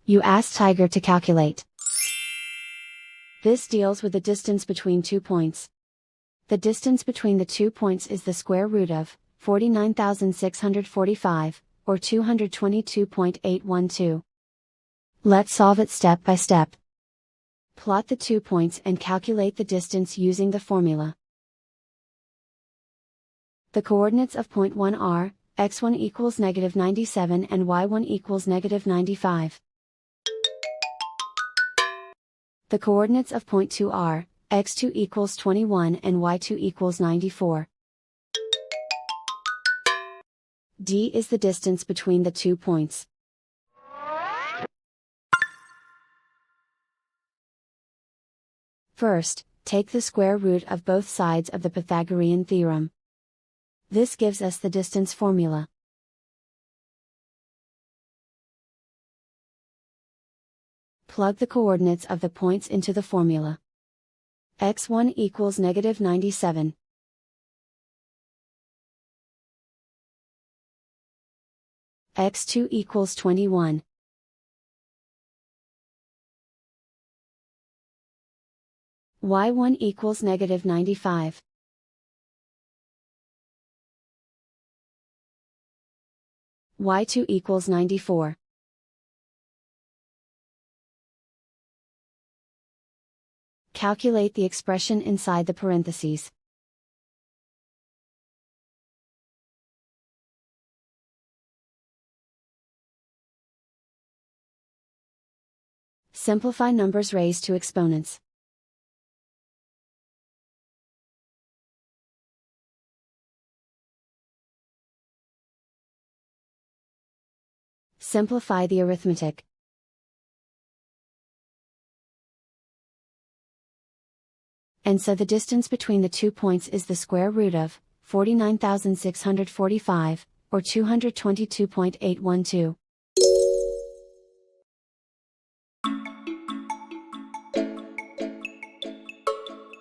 You ask Tiger to calculate. This deals with the distance between 2 points. The distance between the 2 points is the square root of 49,645, or 222.812. Let's solve it step by step. Plot the 2 points and calculate the distance using the formula. The coordinates of point 1 are, x1 equals -97 and y1 equals -95. The coordinates of point 2 are, x2 equals 21 and y2 equals 94. D is the distance between the 2 points. First, take the square root of both sides of the Pythagorean theorem. This gives us the distance formula. Plug the coordinates of the points into the formula. x1 equals -97. x2 equals 21. y1 equals -95. y2 equals 94. Calculate the expression inside the parentheses. Simplify numbers raised to exponents. Simplify the arithmetic. And so the distance between the 2 points is the square root of 49,645, or 222.812.